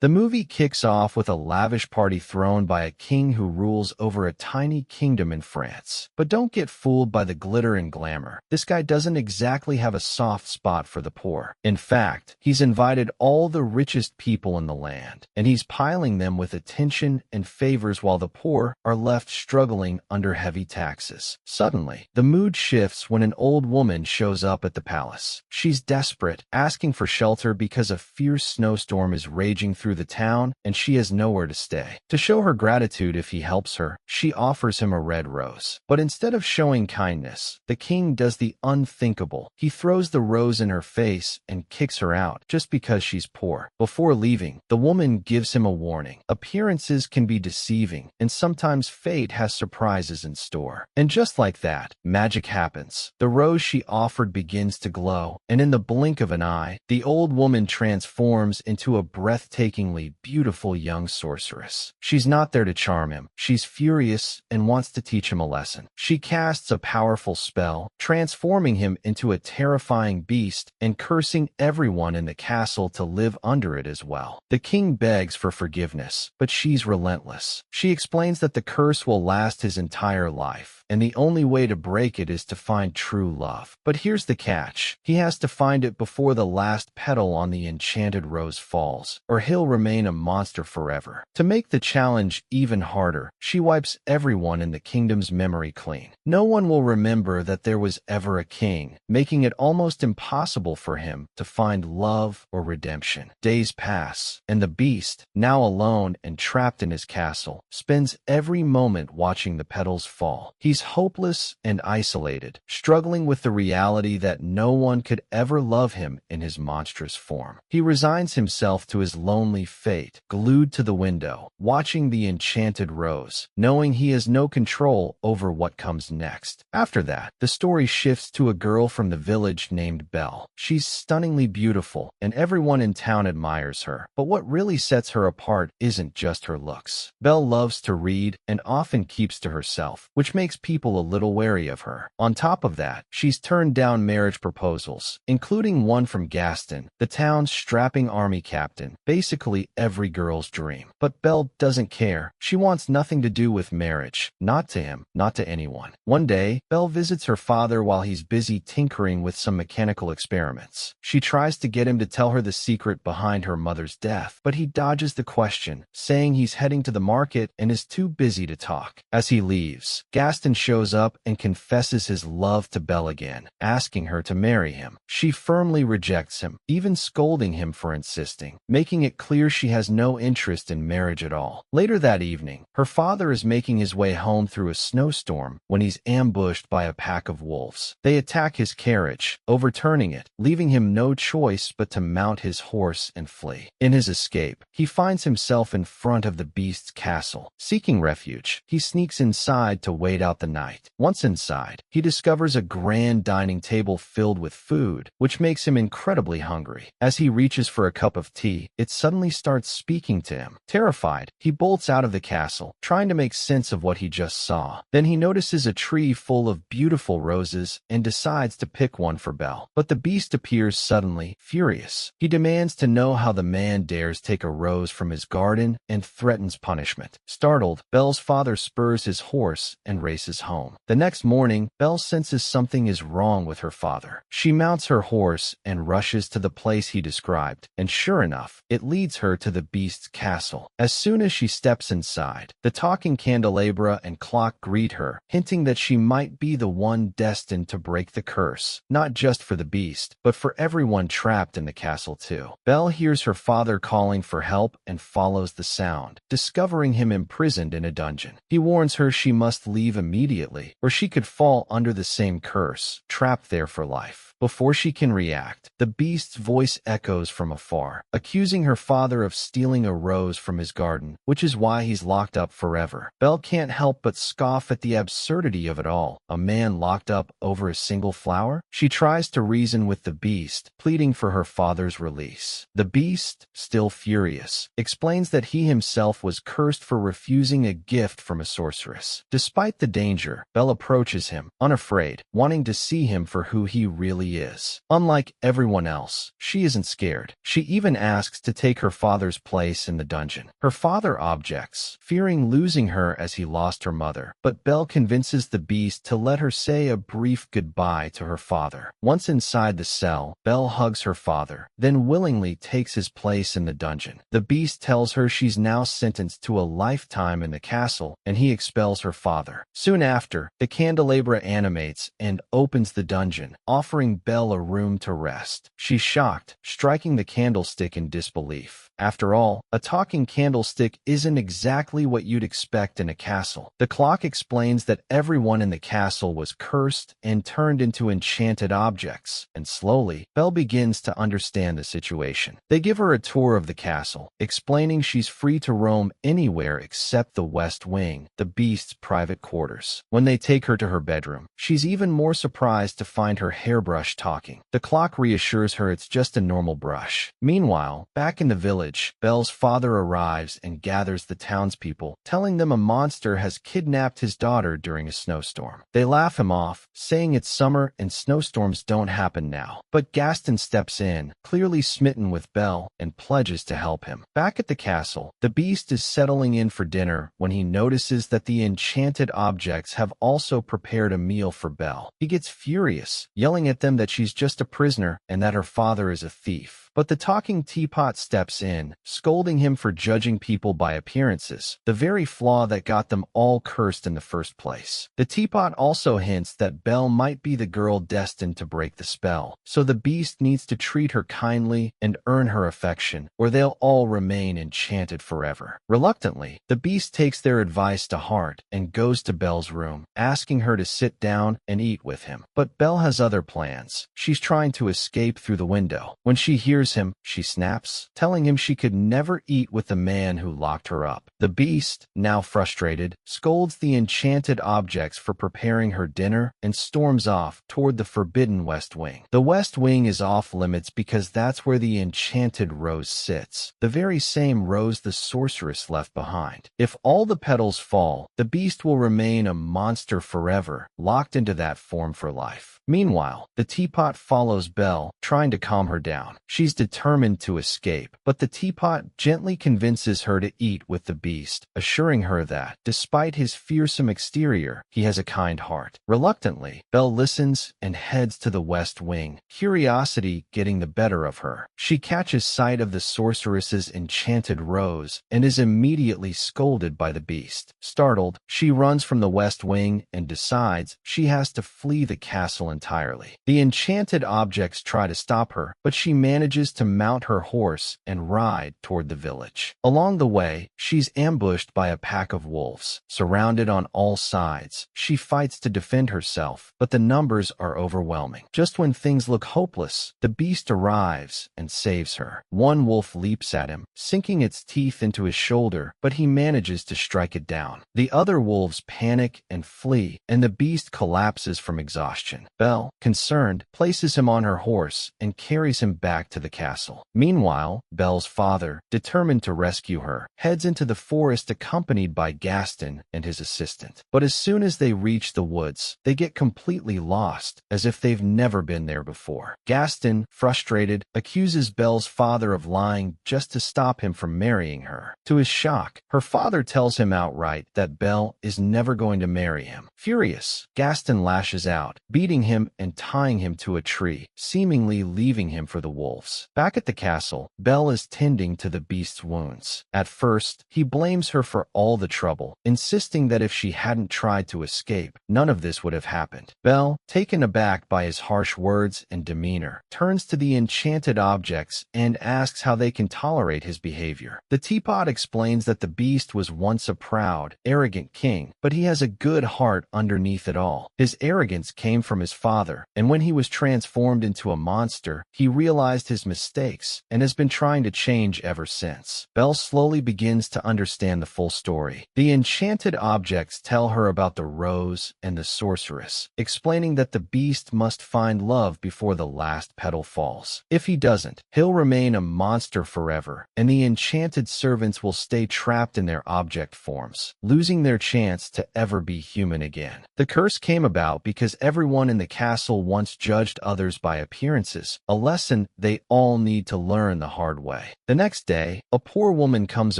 The movie kicks off with a lavish party thrown by a king who rules over a tiny kingdom in France. But don't get fooled by the glitter and glamour. This guy doesn't exactly have a soft spot for the poor. In fact, he's invited all the richest people in the land, and he's piling them with attention and favors while the poor are left struggling under heavy taxes. Suddenly, the mood shifts when an old woman shows up at the palace. She's desperate, asking for shelter because a fierce snowstorm is raging through the town and she has nowhere to stay. To show her gratitude if he helps her, she offers him a red rose. But instead of showing kindness, the king does the unthinkable. He throws the rose in her face and kicks her out just because she's poor. Before leaving, the woman gives him a warning. Appearances can be deceiving, and sometimes fate has surprises in store. And just like that, magic happens. The rose she offered begins to glow, and in the blink of an eye, the old woman transforms into a breathtakingly beautiful young sorceress. She's not there to charm him. She's furious and wants to teach him a lesson. She casts a powerful spell, transforming him into a terrifying beast and cursing everyone in the castle to live under it as well. The king begs for forgiveness, but she's relentless. She explains that the curse will last his entire life, and the only way to break it is to find true love. But here's the catch. He has to find it before the last petal on the enchanted rose falls, or he'll remain a monster forever. To make the challenge even harder, she wipes everyone in the kingdom's memory clean. No one will remember that there was ever a king, making it almost impossible for him to find love or redemption. Days pass, and the beast, now alone and trapped in his castle, spends every moment watching the petals fall. He's hopeless and isolated, struggling with the reality that no one could ever love him in his monstrous form. He resigns himself to his lonely fate, glued to the window, watching the enchanted rose, knowing he has no control over what comes next. After that, the story shifts to a girl from the village named Belle. She's stunningly beautiful, and everyone in town admires her. But what really sets her apart isn't just her looks. Belle loves to read and often keeps to herself, which makes people a little wary of her. On top of that, she's turned down marriage proposals, including one from Gaston, the town's strapping army captain, basically every girl's dream. But Belle doesn't care. She wants nothing to do with marriage. Not to him, not to anyone. One day, Belle visits her father while he's busy tinkering with some mechanical experiments. She tries to get him to tell her the secret behind her mother's death, but he dodges the question, saying he's heading to the market and is too busy to talk. As he leaves, Gaston shows up and confesses his love to Belle again, asking her to marry him. She firmly rejects him, even scolding him for insisting, making it clear she has no interest in marriage at all. Later that evening, her father is making his way home through a snowstorm when he's ambushed by a pack of wolves. They attack his carriage, overturning it, leaving him no choice but to mount his horse and flee. In his escape, he finds himself in front of the beast's castle. Seeking refuge, he sneaks inside to wait out the night. Once inside, he discovers a grand dining table filled with food, which makes him incredibly hungry. As he reaches for a cup of tea, it suddenly starts speaking to him. Terrified, he bolts out of the castle, trying to make sense of what he just saw. Then he notices a tree full of beautiful roses and decides to pick one for Belle. But the beast appears suddenly, furious. He demands to know how the man dares take a rose from his garden and threatens punishment. Startled, Belle's father spurs his horse and races home. The next morning, Belle senses something is wrong with her father. She mounts her horse and rushes to the place he described, and sure enough, it leads her to the beast's castle. As soon as she steps inside, the talking candelabra and clock greet her, hinting that she might be the one destined to break the curse, not just for the beast, but for everyone trapped in the castle too. Belle hears her father calling for help and follows the sound, discovering him imprisoned in a dungeon. He warns her she must leave immediately, or she could fall under the same curse, trapped there for life. Before she can react, the beast's voice echoes from afar, accusing her father of stealing a rose from his garden, which is why he's locked up forever. Belle can't help but scoff at the absurdity of it all. A man locked up over a single flower? She tries to reason with the beast, pleading for her father's release. The beast, still furious, explains that he himself was cursed for refusing a gift from a sorceress. Despite the danger, Belle approaches him, unafraid, wanting to see him for who he really really is. Unlike everyone else, she isn't scared. She even asks to take her father's place in the dungeon. Her father objects, fearing losing her as he lost her mother, but Belle convinces the beast to let her say a brief goodbye to her father. Once inside the cell, Belle hugs her father, then willingly takes his place in the dungeon. The beast tells her she's now sentenced to a lifetime in the castle, and he expels her father. Soon after, the candelabra animates and opens the dungeon, offering Belle a room to rest. She's shocked, striking the candlestick in disbelief. After all, a talking candlestick isn't exactly what you'd expect in a castle. The clock explains that everyone in the castle was cursed and turned into enchanted objects, and slowly, Belle begins to understand the situation. They give her a tour of the castle, explaining she's free to roam anywhere except the West Wing, the beast's private quarters. When they take her to her bedroom, she's even more surprised to find her hairbrush talking. The clock reassures her it's just a normal brush. Meanwhile, back in the village, Belle's father arrives and gathers the townspeople, telling them a monster has kidnapped his daughter during a snowstorm. They laugh him off, saying it's summer and snowstorms don't happen now. But Gaston steps in, clearly smitten with Belle, and pledges to help him. Back at the castle, the beast is settling in for dinner when he notices that the enchanted objects have also prepared a meal for Belle. He gets furious, yelling at them that she's just a prisoner and that her father is a thief. But the talking teapot steps in, scolding him for judging people by appearances, the very flaw that got them all cursed in the first place. The teapot also hints that Belle might be the girl destined to break the spell, so the beast needs to treat her kindly and earn her affection, or they'll all remain enchanted forever. Reluctantly, the beast takes their advice to heart and goes to Belle's room, asking her to sit down and eat with him. But Belle has other plans. She's trying to escape through the window. When she hears him, she snaps, telling him she could never eat with the man who locked her up. The beast, now frustrated, scolds the enchanted objects for preparing her dinner and storms off toward the forbidden West Wing. The West Wing is off limits because that's where the enchanted rose sits, the very same rose the sorceress left behind. If all the petals fall, the beast will remain a monster forever, locked into that form for life. Meanwhile, the teapot follows Belle, trying to calm her down. She's determined to escape, but the teapot gently convinces her to eat with the beast, assuring her that, despite his fearsome exterior, he has a kind heart. Reluctantly, Belle listens and heads to the West Wing, curiosity getting the better of her. She catches sight of the sorceress's enchanted rose and is immediately scolded by the beast. Startled, she runs from the West Wing and decides she has to flee the castle entirely. The enchanted objects try to stop her, but she manages to mount her horse and ride toward the village. Along the way, she's ambushed by a pack of wolves. Surrounded on all sides, she fights to defend herself, but the numbers are overwhelming. Just when things look hopeless, the beast arrives and saves her. One wolf leaps at him, sinking its teeth into his shoulder, but he manages to strike it down. The other wolves panic and flee, and the beast collapses from exhaustion. Belle, concerned, places him on her horse and carries him back to the castle. Meanwhile, Belle's father, determined to rescue her, heads into the forest accompanied by Gaston and his assistant. But as soon as they reach the woods, they get completely lost, as if they've never been there before. Gaston, frustrated, accuses Belle's father of lying just to stop him from marrying her. To his shock, her father tells him outright that Belle is never going to marry him. Furious, Gaston lashes out, beating him and tying him to a tree, seemingly leaving him for the wolves. Back at the castle, Belle is tending to the beast's wounds. At first, he blames her for all the trouble, insisting that if she hadn't tried to escape, none of this would have happened. Belle, taken aback by his harsh words and demeanor, turns to the enchanted objects and asks how they can tolerate his behavior. The teapot explains that the beast was once a proud, arrogant king, but he has a good heart underneath it all. His arrogance came from his father, and when he was transformed into a monster, he realized his mistakes and has been trying to change ever since. Belle slowly begins to understand the full story. The enchanted objects tell her about the rose and the sorceress, explaining that the beast must find love before the last petal falls. If he doesn't, he'll remain a monster forever, and the enchanted servants will stay trapped in their object forms, losing their chance to ever be human again. The curse came about because everyone in the castle once judged others by appearances, a lesson they all need to learn the hard way. The next day, a poor woman comes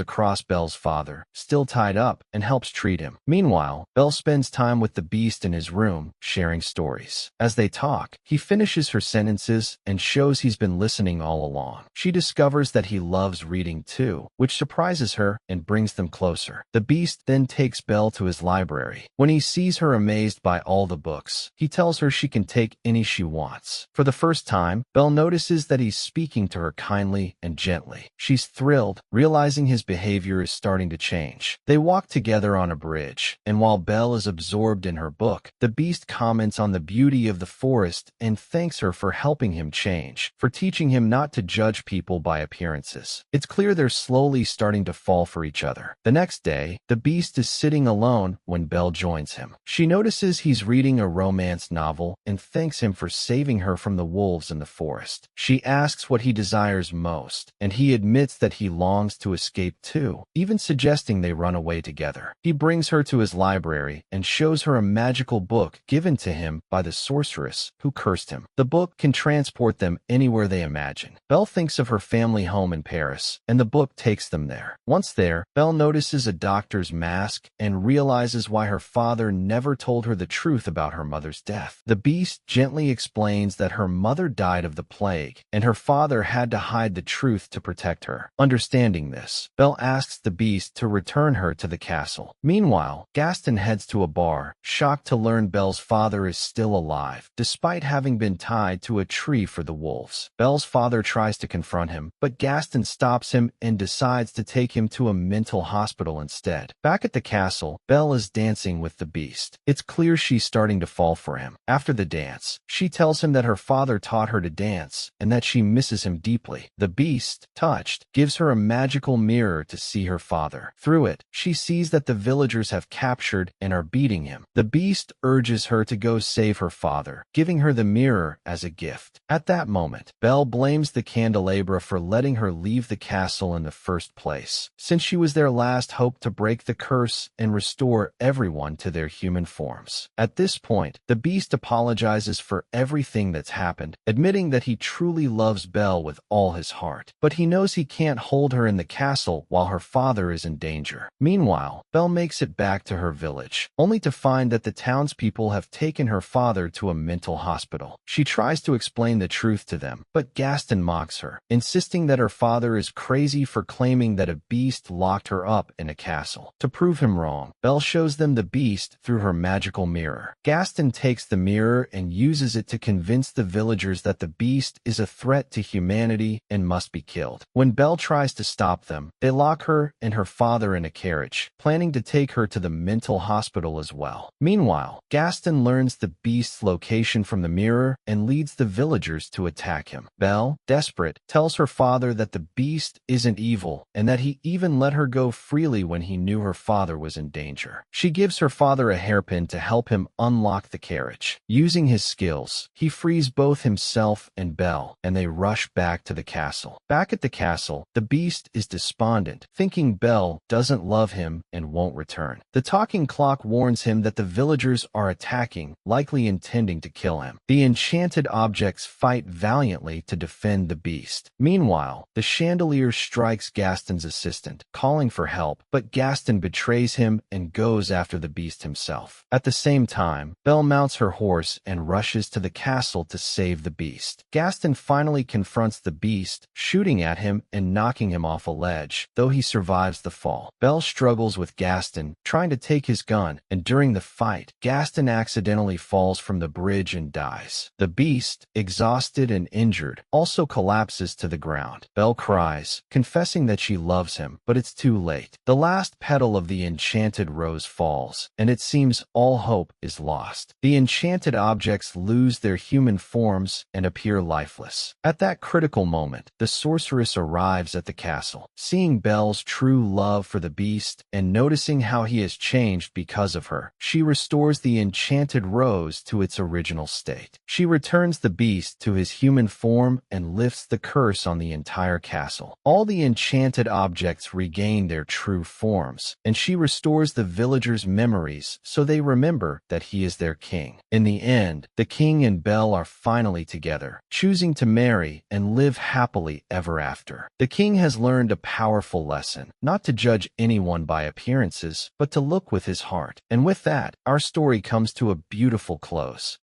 across Belle's father, still tied up, and helps treat him. Meanwhile, Belle spends time with the beast in his room, sharing stories. As they talk, he finishes her sentences and shows he's been listening all along. She discovers that he loves reading too, which surprises her and brings them closer. The beast then takes Belle to his library. When he sees her amazed by all the books, he tells her she can take any she wants. For the first time, Belle notices that he's speaking to her kindly and gently. She's thrilled, realizing his behavior is starting to change. They walk together on a bridge, and while Belle is absorbed in her book, the beast comments on the beauty of the forest and thanks her for helping him change, for teaching him not to judge people by appearances. It's clear they're slowly starting to fall for each other. The next day, the beast is sitting alone when Belle joins him. She notices he's reading a romance novel and thanks him for saving her from the wolves in the forest. She asks what he desires most, and he admits that he longs to escape too, even suggesting they run away together. He brings her to his library and shows her a magical book given to him by the sorceress who cursed him. The book can transport them anywhere they imagine. Belle thinks of her family home in Paris, and the book takes them there. Once there, Belle notices a doctor's mask and realizes why her father never told her the truth about her mother's death. The beast gently explains that her mother died of the plague, and her father had to hide the truth to protect her. Understanding this, Belle asks the beast to return her to the castle. Meanwhile, Gaston heads to a bar, shocked to learn Belle's father is still alive, despite having been tied to a tree for the wolves. Belle's father tries to confront him, but Gaston stops him and decides to take him to a mental hospital instead. Back at the castle, Belle is dancing with the beast. It's clear she's starting to fall for him. After the dance, she tells him that her father taught her to dance and that she misses him deeply. The beast, touched, gives her a magical mirror to see her father. Through it, she sees that the villagers have captured and are beating him. The beast urges her to go save her father, giving her the mirror as a gift. At that moment, Belle blames the candelabra for letting her leave the castle in the first place, since she was their last hope to break the curse and restore everyone to their human forms. At this point, the beast apologizes for everything that's happened, admitting that he truly loves Belle with all his heart. But he knows he can't hold her in the castle while her father is in danger. Meanwhile, Belle makes it back to her village, only to find that the townspeople have taken her father to a mental hospital. She tries to explain the truth to them, but Gaston mocks her, insisting that her father is crazy for claiming that a beast locked her up in a castle. To prove him wrong, Belle shows them the beast through her magical mirror. Gaston takes the mirror and uses it to convince the villagers that the beast is a threat to humanity and must be killed. When Belle tries to stop them, they lock her and her father in a carriage, planning to take her to the mental hospital as well. Meanwhile, Gaston learns the beast's location from the mirror and leads the villagers to attack him. Belle, desperate, tells her father that the beast isn't evil and that he even let her go freely when he knew her father was in danger. She gives her father a hairpin to help him unlock the carriage. Using his skills, he frees both himself and Belle, and they rush back to the castle. Back at the castle, the beast is despondent, thinking Belle doesn't love him and won't return. The talking clock warns him that the villagers are attacking, likely intending to kill him. The enchanted objects fight valiantly to defend the beast. Meanwhile, the chandelier strikes Gaston's assistant, calling for help, but Gaston betrays him and goes after the beast himself. At the same time, Belle mounts her horse and rushes to the castle to save the beast. Gaston finally confronts the beast, shooting at him and knocking him off a ledge, though he survives the fall. Belle struggles with Gaston, trying to take his gun, and during the fight, Gaston accidentally falls from the bridge and dies. The beast, exhausted and injured, also collapses to the ground. Belle cries, confessing that she loves him, but it's too late. The last petal of the enchanted rose falls, and it seems all hope is lost. The enchanted objects lose their human forms and appear lifeless. At that critical moment, the sorceress arrives at the castle. Seeing Belle's true love for the beast and noticing how he has changed because of her, she restores the enchanted rose to its original state. She returns the beast to his human form and lifts the curse on the entire castle. All the enchanted objects regain their true forms, and she restores the villagers' memories so they remember that he is their king. In the end, the king and Belle are finally together, choosing to marry and live happily ever after. The king has learned a powerful lesson, not to judge anyone by appearances, but to look with his heart. And with that, our story comes to a beautiful close.